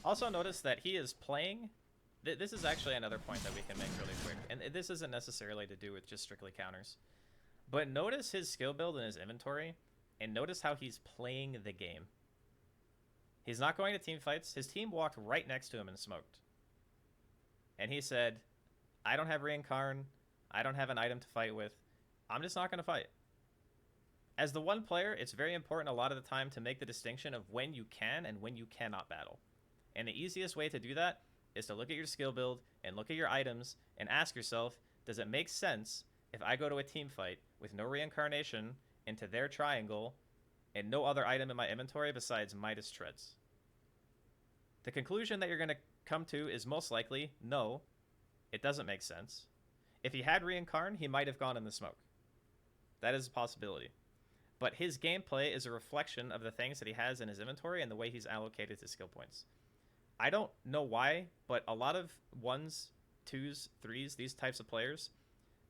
Also notice that he is playing... This is actually another point that we can make really quick. And this isn't necessarily to do with just strictly counters. But notice his skill build in his inventory. And notice how he's playing the game. He's not going to team fights. His team walked right next to him and smoked. And he said, I don't have reincarn. I don't have an item to fight with. I'm just not going to fight. As the one player, it's very important a lot of the time to make the distinction of when you can and when you cannot battle. And the easiest way to do that is to look at your skill build and look at your items and ask yourself, does it make sense if I go to a team fight with no reincarnation into their triangle and no other item in my inventory besides Midas Treads? The conclusion that you're going to come to is most likely, no, it doesn't make sense. If he had reincarn, he might have gone in the smoke. That is a possibility. But his gameplay is a reflection of the things that he has in his inventory and the way he's allocated his skill points. I don't know why, but a lot of 1s, 2s, 3s, these types of players,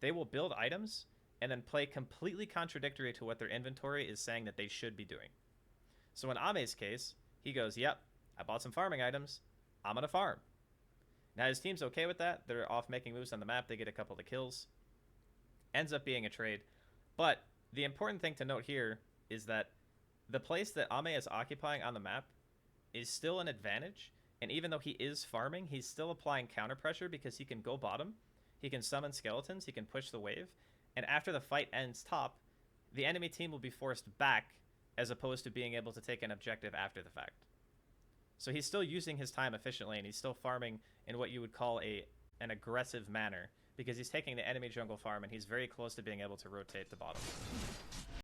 they will build items and then play completely contradictory to what their inventory is saying that they should be doing. So in Ame's case, he goes, yep, I bought some farming items. I'm going to farm. Now his team's okay with that. They're off making moves on the map. They get a couple of kills. Ends up being a trade. But the important thing to note here is that the place that Ame is occupying on the map is still an advantage. And even though he is farming, he's still applying counter pressure because he can go bottom. He can summon skeletons. He can push the wave. And after the fight ends top, the enemy team will be forced back as opposed to being able to take an objective after the fact. So he's still using his time efficiently, and he's still farming in what you would call an aggressive manner because he's taking the enemy jungle farm and he's very close to being able to rotate the bottom.